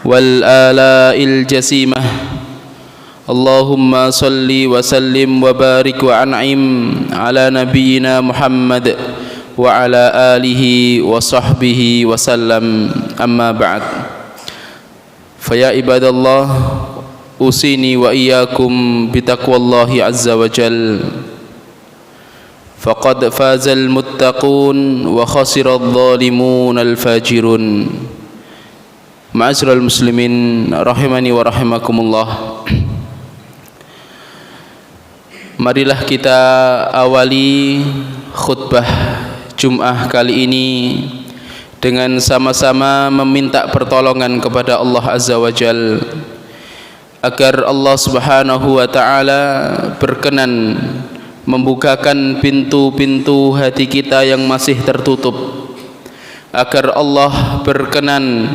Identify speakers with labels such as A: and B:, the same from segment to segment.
A: والآلاء الجسيمة اللهم صل وسلم وبارك وأنعم على نبينا محمد وعلى آله وصحبه وسلم أما بعد فيا عباد الله أوصيني وإياكم بتقوى الله عز وجل فقد فاز المتقون وخسر الظالمون الفاجرون. Ma'asyiral muslimin rahimani wa rahimakumullah. Marilah kita awali khutbah Jum'ah kali ini dengan sama-sama meminta pertolongan kepada Allah Azza wa Jal agar Allah Subhanahu wa taala berkenan membukakan pintu-pintu hati kita yang masih tertutup, agar Allah berkenan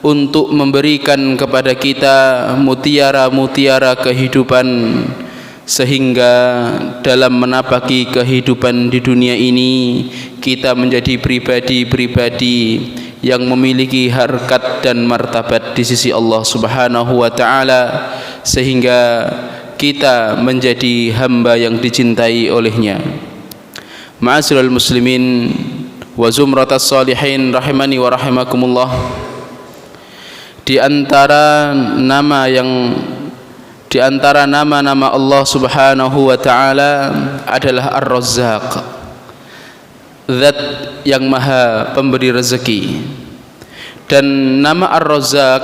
A: untuk memberikan kepada kita mutiara-mutiara kehidupan, sehingga dalam menapaki kehidupan di dunia ini kita menjadi pribadi-pribadi yang memiliki harkat dan martabat di sisi Allah Subhanahu wa taala, sehingga kita menjadi hamba yang dicintai olehnya. Ma'asyiral muslimin wa zumratas salihin rahimani wa rahimakumullah. Di antara nama-nama Allah Subhanahu wa taala adalah Ar-Razzaq, Zat yang Maha Pemberi rezeki. Dan nama Ar-Razzaq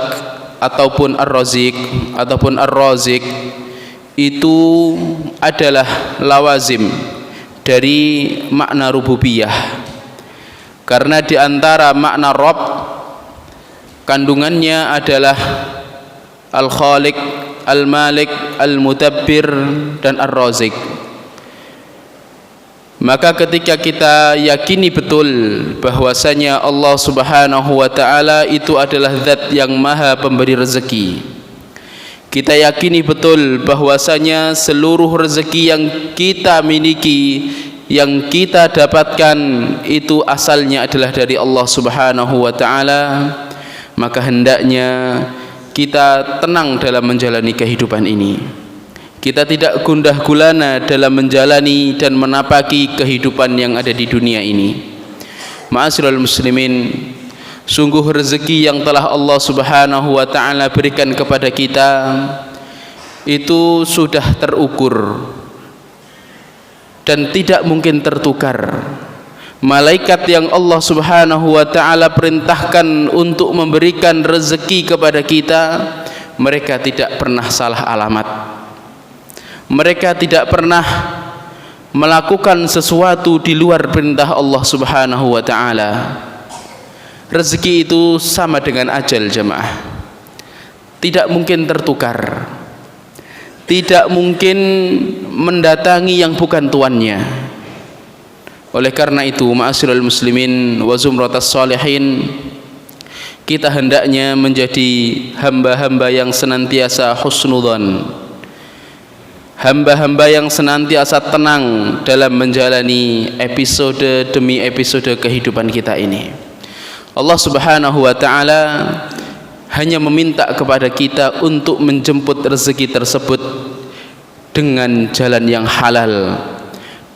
A: ataupun Ar-Raziq ataupun Ar-Raziq itu adalah lawazim dari makna rububiyah. Karena di antara makna Rabb kandungannya adalah Al-Khaliq, Al-Malik, Al-Mudabbir dan Ar-Raziq. Maka ketika kita yakini betul bahwasanya Allah Subhanahu wa taala itu adalah zat yang Maha Pemberi rezeki, kita yakini betul bahwasanya seluruh rezeki yang kita miliki, yang kita dapatkan itu asalnya adalah dari Allah Subhanahu wa taala, maka hendaknya kita tenang dalam menjalani kehidupan ini. Kita tidak gundah gulana dalam menjalani dan menapaki kehidupan yang ada di dunia ini. Ma'asyiral muslimin, sungguh rezeki yang telah Allah Subhanahu wa taala berikan kepada kita itu sudah terukur dan tidak mungkin tertukar. Malaikat yang Allah Subhanahu wa taala perintahkan untuk memberikan rezeki kepada kita, mereka tidak pernah salah alamat. Mereka tidak pernah melakukan sesuatu di luar perintah Allah Subhanahu wa taala. Rezeki itu sama dengan ajal, jemaah. Tidak mungkin tertukar. Tidak mungkin mendatangi yang bukan tuannya. Oleh karena itu, ma'asyiral muslimin wa zumratas salihin, kita hendaknya menjadi hamba-hamba yang senantiasa husnudzan, hamba-hamba yang senantiasa tenang dalam menjalani episode demi episode kehidupan kita ini. Allah Subhanahu wa taala hanya meminta kepada kita untuk menjemput rezeki tersebut dengan jalan yang halal,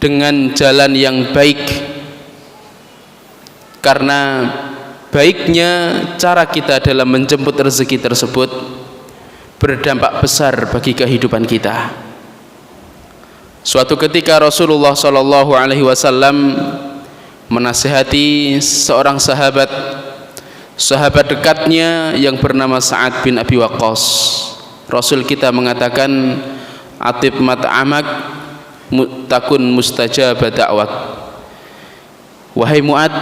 A: dengan jalan yang baik. Karena baiknya cara kita dalam menjemput rezeki tersebut berdampak besar bagi kehidupan kita. Suatu ketika Rasulullah sallallahu alaihi wasallam menasihati seorang sahabat dekatnya yang bernama Sa'ad bin Abi Waqqas. Rasul kita mengatakan, atib mat'amak takun mustajab da'wat. Wahai Mu'ad,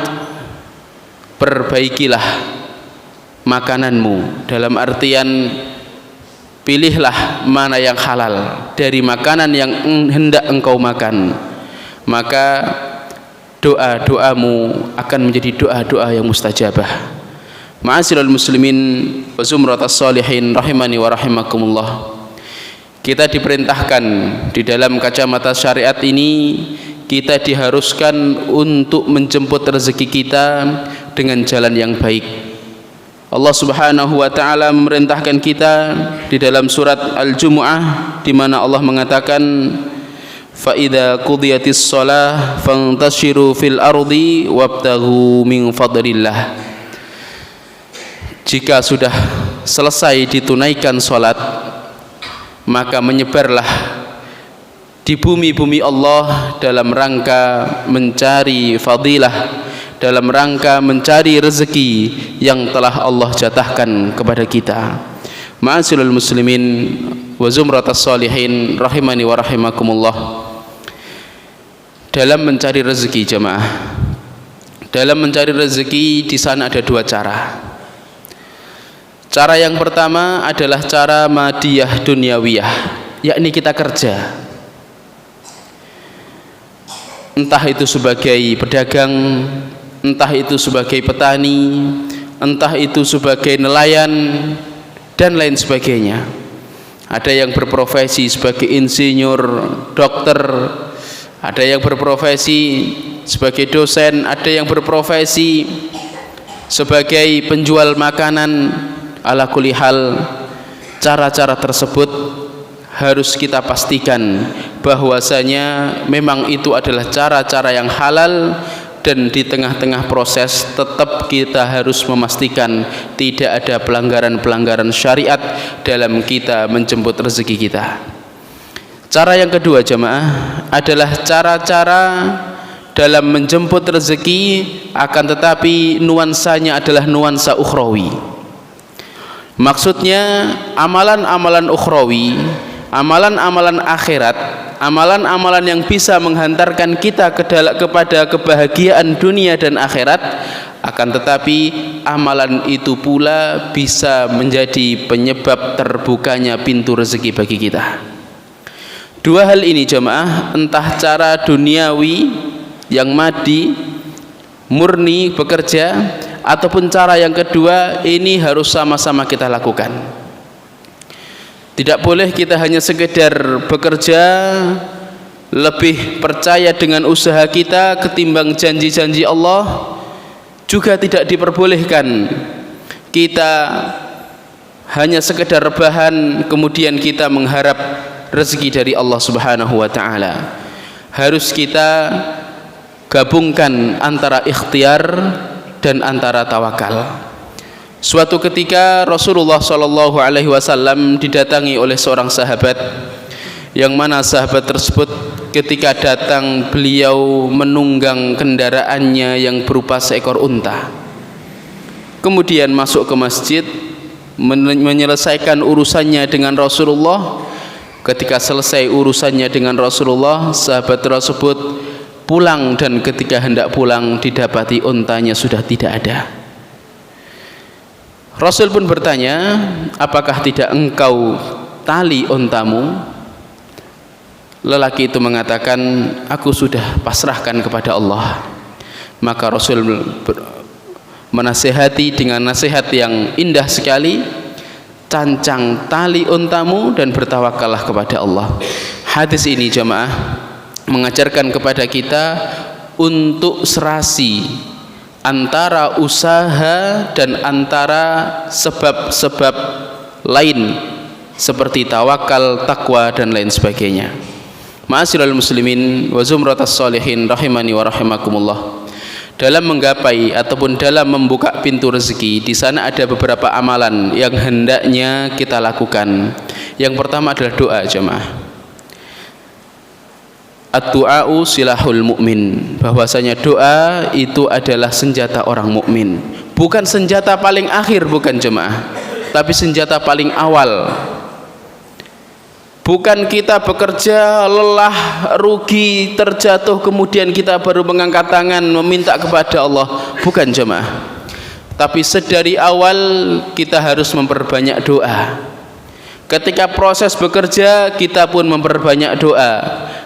A: perbaikilah makananmu, dalam artian pilihlah mana yang halal dari makanan yang hendak engkau makan, maka doa-doamu akan menjadi doa-doa yang mustajabah. Ma'asyiral muslimin wa zumratas salihin rahimani wa rahimakumullah. Kita diperintahkan di dalam kacamata syariat ini, kita diharuskan untuk menjemput rezeki kita dengan jalan yang baik. Allah Subhanahu wa taala memerintahkan kita di dalam surat Al-Jumu'ah di mana Allah mengatakan fa idza qudiyatis shalah fantashiru fil ardi wabtaghu min fadlillah. Jika sudah selesai ditunaikan salat, maka menyebarlah di bumi-bumi Allah dalam rangka mencari fadilah, dalam rangka mencari rezeki yang telah Allah jatahkan kepada kita. Ma'asyiral muslimin wa zumratas sholihin rahimani wa rahimakumullah. Dalam mencari rezeki jemaah, dalam mencari rezeki di sana ada dua cara. Cara yang pertama adalah cara madiyah dunyawiyah, yakni kita kerja. Entah itu sebagai pedagang, entah itu sebagai petani, entah itu sebagai nelayan dan lain sebagainya. Ada yang berprofesi sebagai insinyur, dokter, ada yang berprofesi sebagai dosen, ada yang berprofesi sebagai penjual makanan. Ala kulli hal, cara-cara tersebut harus kita pastikan bahwasanya memang itu adalah cara-cara yang halal, dan di tengah-tengah proses tetap kita harus memastikan tidak ada pelanggaran-pelanggaran syariat dalam kita menjemput rezeki kita. Cara yang kedua jemaah adalah cara-cara dalam menjemput rezeki, akan tetapi nuansanya adalah nuansa ukhrawi. Maksudnya amalan-amalan ukhrawi, amalan-amalan akhirat, amalan-amalan yang bisa menghantarkan kita kepada kebahagiaan dunia dan akhirat, akan tetapi amalan itu pula bisa menjadi penyebab terbukanya pintu rezeki bagi kita. Dua hal ini jemaah, entah cara duniawi yang madi murni bekerja, ataupun cara yang kedua, ini harus sama-sama kita lakukan. Tidak boleh kita hanya sekedar bekerja, lebih percaya dengan usaha kita ketimbang janji-janji Allah. Juga tidak diperbolehkan kita hanya sekedar rebahan kemudian kita mengharap rezeki dari Allah Subhanahu wa taala. Harus kita gabungkan antara ikhtiar dan antara tawakal. Suatu ketika Rasulullah Shallallahu Alaihi Wasallam didatangi oleh seorang sahabat, yang mana sahabat tersebut ketika datang beliau menunggang kendaraannya yang berupa seekor unta. Kemudian masuk ke masjid, menyelesaikan urusannya dengan Rasulullah. Ketika selesai urusannya dengan Rasulullah, sahabat tersebut pulang, dan ketika hendak pulang didapati untanya sudah tidak ada. Rasul pun bertanya, apakah tidak engkau tali untamu? Lelaki itu mengatakan, aku sudah pasrahkan kepada Allah. Maka Rasul menasihati dengan nasihat yang indah sekali, cancang tali untamu dan bertawakallah kepada Allah. Hadis ini jemaah mengajarkan kepada kita untuk serasi antara usaha dan antara sebab-sebab lain seperti tawakal, takwa dan lain sebagainya. Ma'asyiral muslimin wa zumratas sholihin rahimani wa rahimakumullah. Dalam menggapai ataupun dalam membuka pintu rezeki, di sana ada beberapa amalan yang hendaknya kita lakukan. Yang pertama adalah doa jemaah. Ad-du'a'u silahul mu'min, bahwasanya doa itu adalah senjata orang mukmin. Bukan senjata paling akhir, bukan jemaah, tapi senjata paling awal. Bukan kita bekerja lelah, rugi, terjatuh, kemudian kita baru mengangkat tangan meminta kepada Allah. Bukan jemaah, tapi sedari awal kita harus memperbanyak doa. Ketika proses bekerja, kita pun memperbanyak doa.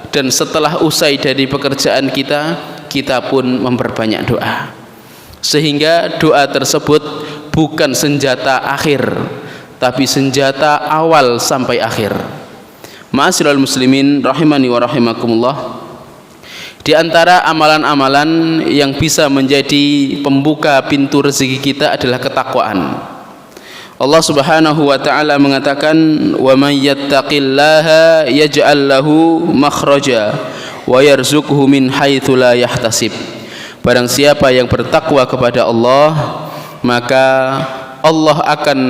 A: Dan setelah usai dari pekerjaan kita, kita pun memperbanyak doa. Sehingga doa tersebut bukan senjata akhir, tapi senjata awal sampai akhir. Ma'asyiral muslimin rahimani wa rahimakumullah. Di antara amalan-amalan yang bisa menjadi pembuka pintu rezeki kita adalah ketakwaan. Allah Subhanahu wa taala mengatakan, "Wa may yattaqillaha yaj'al lahu makhraja wa yarzuqhu min haitsu la yahtasib." Barang siapa yang bertakwa kepada Allah, maka Allah akan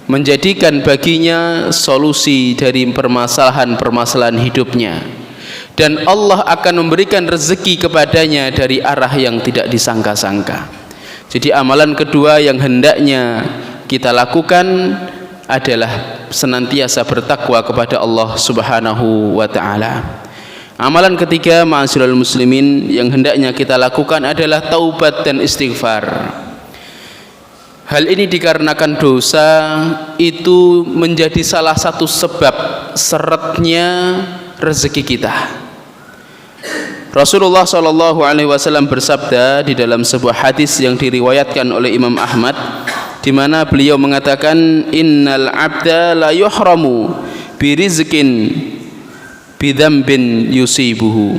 A: menjadikan baginya solusi dari permasalahan-permasalahan hidupnya, dan Allah akan memberikan rezeki kepadanya dari arah yang tidak disangka-sangka. Jadi amalan kedua yang hendaknya kita lakukan adalah senantiasa bertakwa kepada Allah Subhanahu wa taala. Amalan ketiga, ma'asyiral muslimin, yang hendaknya kita lakukan adalah taubat dan istighfar. Hal ini dikarenakan dosa itu menjadi salah satu sebab seretnya rezeki kita. Rasulullah SAW bersabda di dalam sebuah hadis yang diriwayatkan oleh Imam Ahmad, di mana beliau mengatakan, innal abda la yuhramu birizqin bidzambin yusibuhu.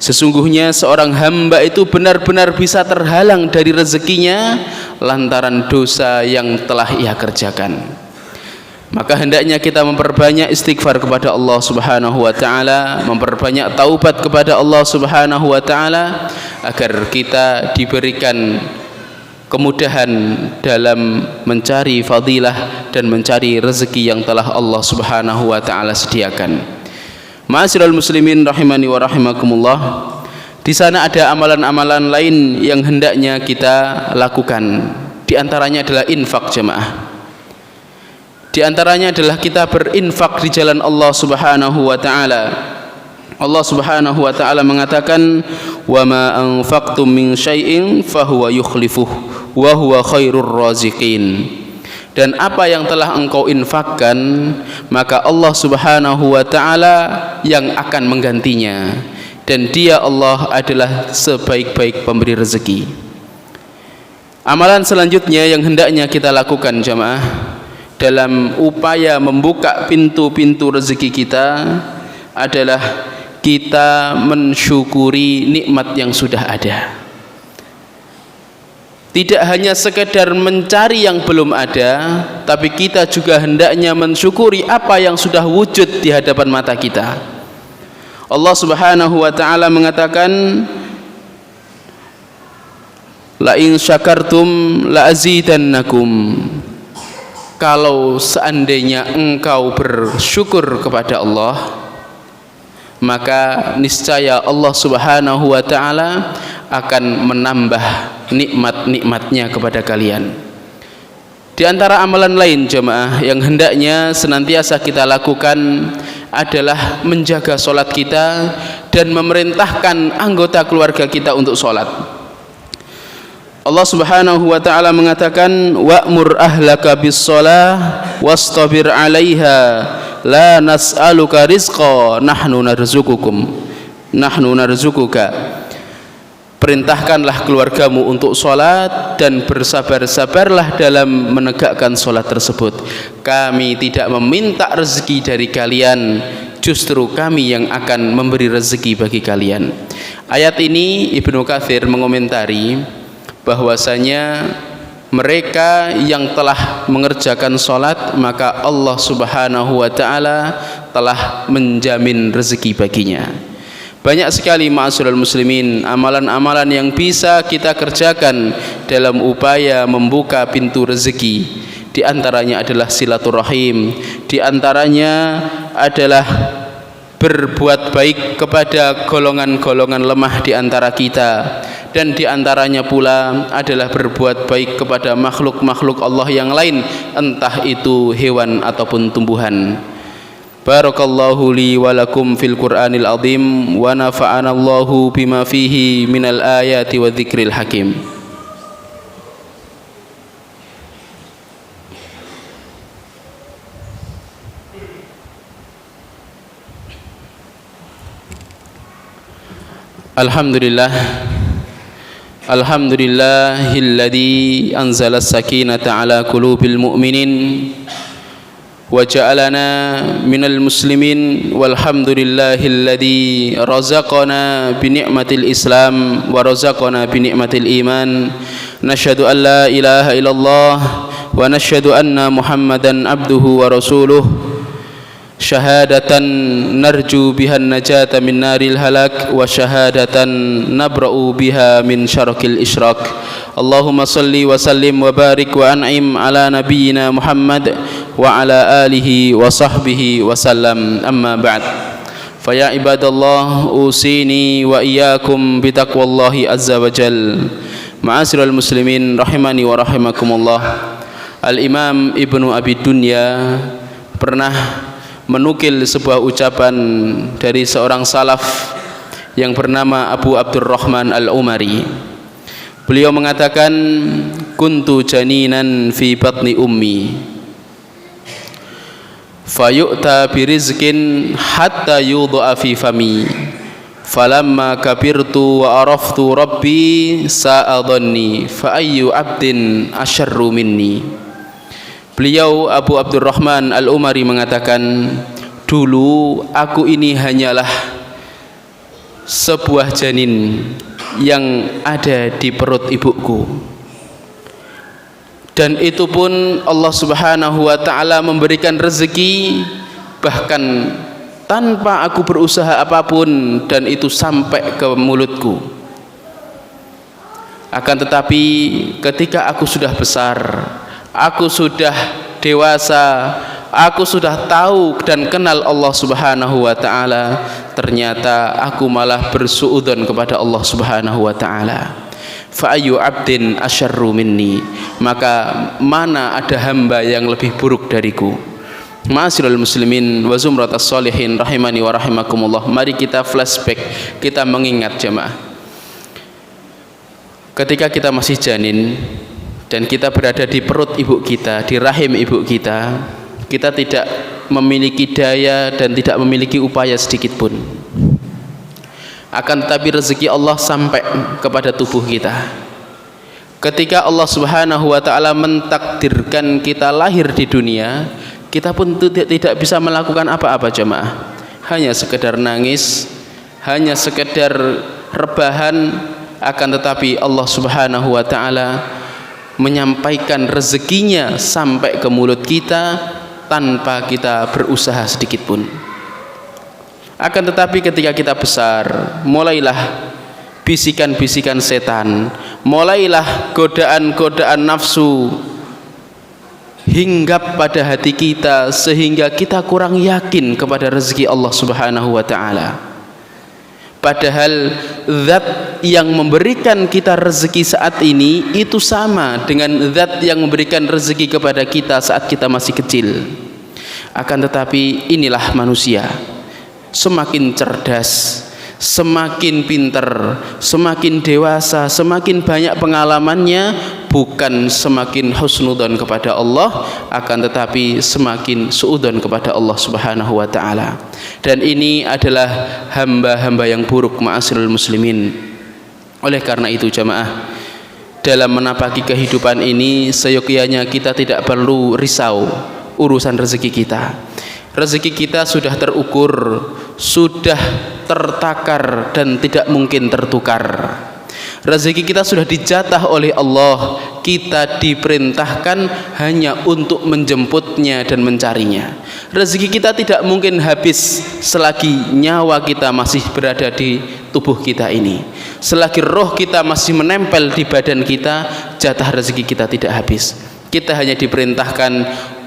A: Sesungguhnya seorang hamba itu benar-benar bisa terhalang dari rezekinya lantaran dosa yang telah ia kerjakan. Maka hendaknya kita memperbanyak istighfar kepada Allah Subhanahu wa taala, memperbanyak taubat kepada Allah Subhanahu wa taala, agar kita diberikan kemudahan dalam mencari fadilah dan mencari rezeki yang telah Allah Subhanahu wa taala sediakan. Ma'asyiral muslimin rahimani wa rahimakumullah. Di sana ada amalan-amalan lain yang hendaknya kita lakukan. Di antaranya adalah infak, jemaah. Di antaranya adalah kita berinfak di jalan Allah Subhanahu wa taala. Allah Subhanahu wa taala mengatakan, "Wa ma anfaqtum min syai'in fahuwa yukhlifuh wa huwa khairur raziqin." Dan apa yang telah engkau infakkan, maka Allah Subhanahu wa taala yang akan menggantinya, dan Dia Allah adalah sebaik-baik pemberi rezeki. Amalan selanjutnya yang hendaknya kita lakukan, jamaah, dalam upaya membuka pintu-pintu rezeki kita adalah kita mensyukuri nikmat yang sudah ada. Tidak hanya sekedar mencari yang belum ada, tapi kita juga hendaknya mensyukuri apa yang sudah wujud di hadapan mata kita. Allah Subhanahu wa taala mengatakan, la in syakartum la azidannakum. Kalau seandainya engkau bersyukur kepada Allah, maka niscaya Allah Subhanahu wa taala akan menambah nikmat-nikmatnya kepada kalian. Di antara amalan lain, jemaah, yang hendaknya senantiasa kita lakukan adalah menjaga solat kita dan memerintahkan anggota keluarga kita untuk solat. Allah Subhanahu wa taala mengatakan, wa'mur ahlaka bis-shalah wastabir 'alaiha la nas'aluka rizqa nahnu narzuquka. Perintahkanlah keluargamu untuk sholat dan bersabar-sabarlah dalam menegakkan sholat tersebut. Kami tidak meminta rezeki dari kalian, justru kami yang akan memberi rezeki bagi kalian. Ayat ini Ibnu Katsir mengomentari bahwasanya mereka yang telah mengerjakan sholat, maka Allah Subhanahu wa taala telah menjamin rezeki baginya. Banyak sekali, ma'asyiral muslimin, amalan-amalan yang bisa kita kerjakan dalam upaya membuka pintu rezeki. Di antaranya adalah silaturahim, di antaranya adalah berbuat baik kepada golongan-golongan lemah di antara kita, dan di antaranya pula adalah berbuat baik kepada makhluk-makhluk Allah yang lain, entah itu hewan ataupun tumbuhan. Barakallahu li wa lakum fil Qur'anil azim wa nafa'ana Allahu bima fihi minal ayati wa dzikril hakim. Alhamdulillah, alhamdulillahilladzi anzala as-sakinata ala qulubil mu'minin wa ja'alana minal muslimin, walhamdulillahilladzi razaqana bi ni'matil islam wa razaqana bi ni'matil iman. Nasyhadu an la ilaha illallah ونشهد أن محمدا عبده ورسوله شهادة نرجو بها النجاة من نار الهلاك وشهادة نبرأ بها من شرك الإشراك اللهم صل وسلم وبارك وأنعم على نبينا محمد وعلى آله وصحبه وسلم أما بعد فيا عباد الله أوصيني وإياكم بتقوى الله عز وجل معاشر المسلمين rahimani wa rahimakumullah. Al-Imam Ibnu Abi Dunya pernah menukil sebuah ucapan dari seorang salaf yang bernama Abu Abdurrahman Al-Umari. Beliau mengatakan, kuntu janinan fi batni ummi fayu'ta birizkin hatta yudha'a fi fami falamma kabirtu wa araftu rabbi sa'adhanni fa ayyu abdin asyarru minni. Beliau Abu Abdurrahman Al-Umari mengatakan, dulu aku ini hanyalah sebuah janin yang ada di perut ibuku, dan itu pun Allah Subhanahu wa ta'ala memberikan rezeki bahkan tanpa aku berusaha apapun, dan itu sampai ke mulutku. Akan tetapi ketika aku sudah besar, aku sudah dewasa, aku sudah tahu dan kenal Allah Subhanahu wa ta'ala, ternyata aku malah bersuudzon kepada Allah Subhanahu wa ta'ala. Fa ayyu abdin asyarru minni, maka mana ada hamba yang lebih buruk dariku. Ma'asyiral muslimin wa zumratas sholihin rahimani wa rahimakumullah. Mari kita flashback, kita mengingat jemaah, ketika kita masih janin dan kita berada di perut ibu kita, di rahim ibu kita, kita tidak memiliki daya dan tidak memiliki upaya sedikit pun. Akan tetapi rezeki Allah sampai kepada tubuh kita. Ketika Allah Subhanahu wa ta'ala mentakdirkan kita lahir di dunia, kita pun tidak bisa melakukan apa-apa jemaah. Hanya sekedar nangis, hanya sekedar rebahan. Akan tetapi Allah Subhanahu wa ta'ala menyampaikan rezekinya sampai ke mulut kita tanpa kita berusaha sedikit pun. Akan tetapi ketika kita besar, mulailah bisikan-bisikan setan, mulailah godaan-godaan nafsu hinggap pada hati kita sehingga kita kurang yakin kepada rezeki Allah Subhanahu wa ta'ala. Padahal zat yang memberikan kita rezeki saat ini itu sama dengan zat yang memberikan rezeki kepada kita saat kita masih kecil. Akan tetapi inilah manusia, semakin cerdas, semakin pinter, semakin dewasa, semakin banyak pengalamannya, bukan semakin husnudzon kepada Allah, akan tetapi semakin suudzon kepada Allah Subhanahu wa ta'ala. Dan ini adalah hamba-hamba yang buruk, ma'asyiral muslimin. Oleh karena itu jamaah, dalam menapaki kehidupan ini seyogyanya kita tidak perlu risau urusan rezeki kita. Rezeki kita sudah terukur, sudah tertakar dan tidak mungkin tertukar. Rezeki kita sudah dijatah oleh Allah, kita diperintahkan hanya untuk menjemputnya dan mencarinya. Rezeki kita tidak mungkin habis selagi nyawa kita masih berada di tubuh kita ini. Selagi roh kita masih menempel di badan kita, jatah rezeki kita tidak habis. Kita hanya diperintahkan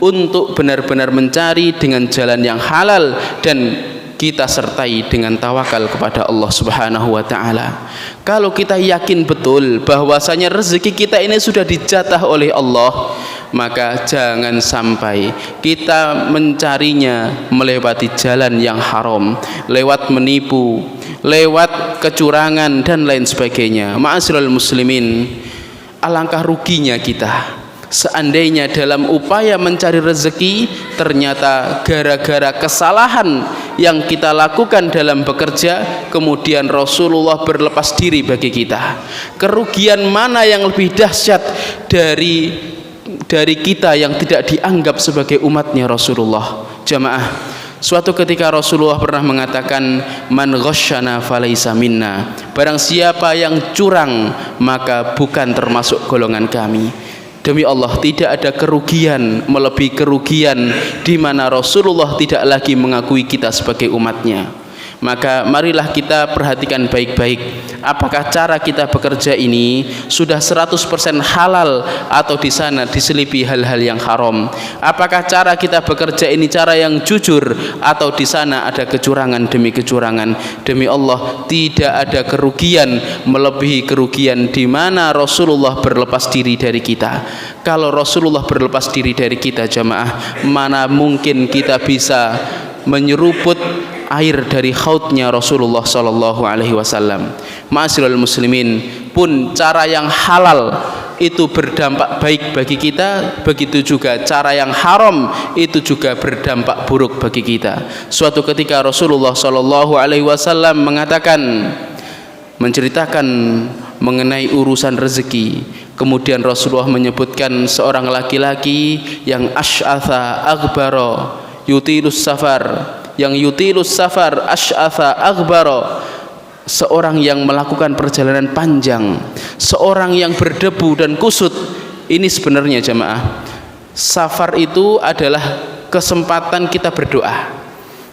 A: untuk benar-benar mencari dengan jalan yang halal, dan kita sertai dengan tawakal kepada Allah Subhanahu wa ta'ala. Kalau kita yakin betul bahwasanya rezeki kita ini sudah dijatah oleh Allah, maka jangan sampai kita mencarinya melewati jalan yang haram, lewat menipu, lewat kecurangan dan lain sebagainya. Ma'asyiral muslimin, alangkah ruginya kita seandainya dalam upaya mencari rezeki ternyata gara-gara kesalahan yang kita lakukan dalam bekerja kemudian Rasulullah berlepas diri bagi kita. Kerugian mana yang lebih dahsyat dari kita yang tidak dianggap sebagai umatnya Rasulullah? Jamaah, suatu ketika Rasulullah pernah mengatakan, man ghasyana falaysa minna, barang siapa yang curang maka bukan termasuk golongan kami. Demi Allah, tidak ada kerugian melebihi kerugian di mana Rasulullah tidak lagi mengakui kita sebagai umatnya. Maka marilah kita perhatikan baik-baik, apakah cara kita bekerja ini sudah 100% halal atau di sana diselipi hal-hal yang haram. Apakah cara kita bekerja ini cara yang jujur atau di sana ada kecurangan demi kecurangan. Demi Allah, tidak ada kerugian melebihi kerugian di mana Rasulullah berlepas diri dari kita. Kalau Rasulullah berlepas diri dari kita, jamaah, mana mungkin kita bisa menyeruput air dari hautnya Rasulullah sallallahu alaihi wasallam. Ma'asyiral muslimin, pun cara yang halal itu berdampak baik bagi kita, begitu juga cara yang haram itu juga berdampak buruk bagi kita. Suatu ketika Rasulullah sallallahu alaihi wasallam menceritakan mengenai urusan rezeki. Kemudian Rasulullah menyebutkan seorang laki-laki yang asy'atha aghbara yutilus safar, yang yutilus safar asy'atha aghbara, seorang yang melakukan perjalanan panjang, seorang yang berdebu dan kusut. Ini sebenarnya jamaah, safar itu adalah kesempatan kita berdoa,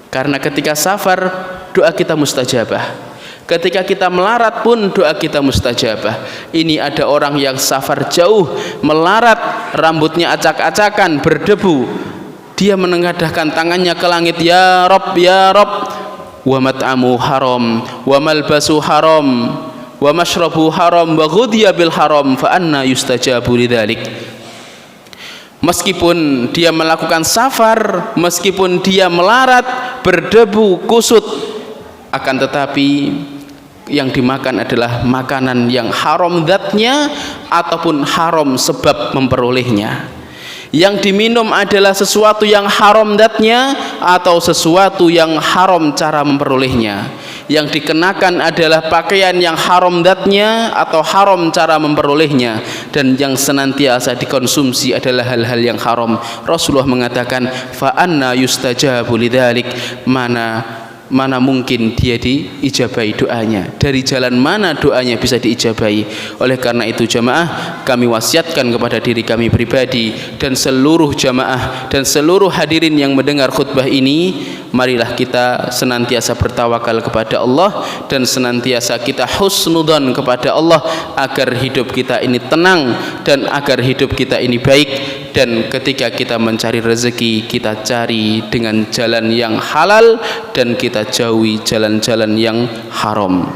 A: karena ketika safar doa kita mustajabah. Ketika kita melarat pun doa kita mustajabah. Ini ada orang yang safar jauh, melarat, rambutnya acak-acakan, berdebu. Dia menengadahkan tangannya ke langit, ya Rabb, ya Rabb. Wa mat'amu haram, wa malbasu haram, wa mashrabu haram, wa ghudhiya bil haram, fa anna yustajabu lidzalik. Meskipun dia melakukan safar, meskipun dia melarat, berdebu, kusut, akan tetapi yang dimakan adalah makanan yang haram zatnya ataupun haram sebab memperolehnya. Yang diminum adalah sesuatu yang haram zatnya atau sesuatu yang haram cara memperolehnya. Yang dikenakan adalah pakaian yang haram zatnya atau haram cara memperolehnya. Dan yang senantiasa dikonsumsi adalah hal-hal yang haram. Rasulullah mengatakan, fa anna yustajabu lidzalik, mana mungkin dia diijabahi doanya, dari jalan mana doanya bisa diijabahi. Oleh karena itu jamaah, kami wasiatkan kepada diri kami pribadi dan seluruh jamaah dan seluruh hadirin yang mendengar khutbah ini, marilah kita senantiasa bertawakal kepada Allah dan senantiasa kita husnudzon kepada Allah agar hidup kita ini tenang dan agar hidup kita ini baik. Dan ketika kita mencari rezeki, kita cari dengan jalan yang halal dan kita jauhi jalan-jalan yang haram.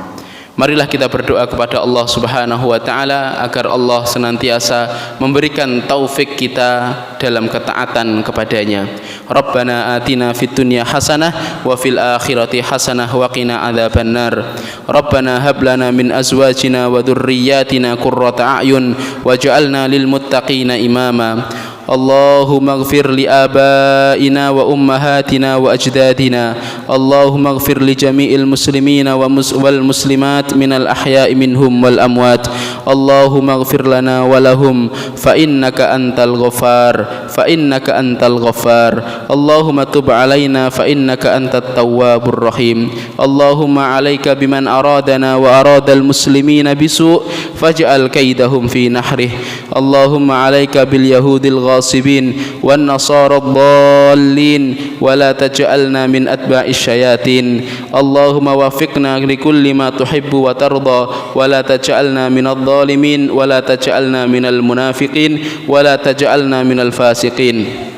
A: Marilah kita berdoa kepada Allah Subhanahu wa taala agar Allah senantiasa memberikan taufik kita dalam ketaatan kepadanya. Rabbana atina fid dunya hasanah wa fil akhirati hasanah wa qina adzabannar. Rabbana hab lana min azwajina wa dhurriyyatina qurrata a'yun waj'alna lil muttaqina imama. Allahumma ighfir li abaina wa ummahatina wa ajdadina. Allahumma ighfir li jami'il muslimina wal muslimat minal ahya'i minhum wal amwat. Allahumma ighfir lana wa lahum fa innaka antal ghaffar, fa innaka antal ghaffar. Allahumma tub alaina fa innaka antat tawwabur rahim. Allahumma alayka biman aradana wa aradal muslimina bisu' faj'al kaidahum fi nahrih. Allahumma alayka bil yahudil الغاصبين والنصارى الضالين ولا تجعلنا من أتباع الشياطين. اللهم وفقنا لكل ما تحب وترضى ولا تجعلنا من الظالمين ولا تجعلنا من المنافقين ولا تجعلنا من الفاسقين.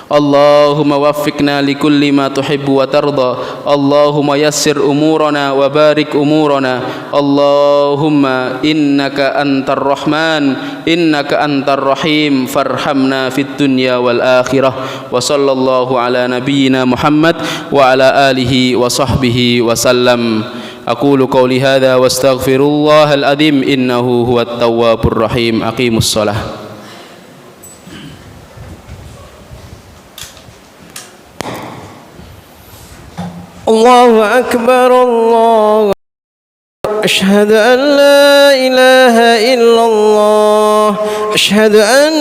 A: اللهم وفقنا لكل ما تحب وترضى. اللهم يسر أمورنا وبارك أمورنا. اللهم إنك أنت الرحمن إنك أنت الرحيم فارحمنا في الدنيا والآخرة. وصلى الله على نبينا محمد وعلى آله وصحبه وسلم. أقول قولي هذا واستغفر الله العظيم إنه هو التواب الرحيم. أقيموا الصلاة.
B: الله أكبر الله أشهد أن لا إله إلا الله أشهد أن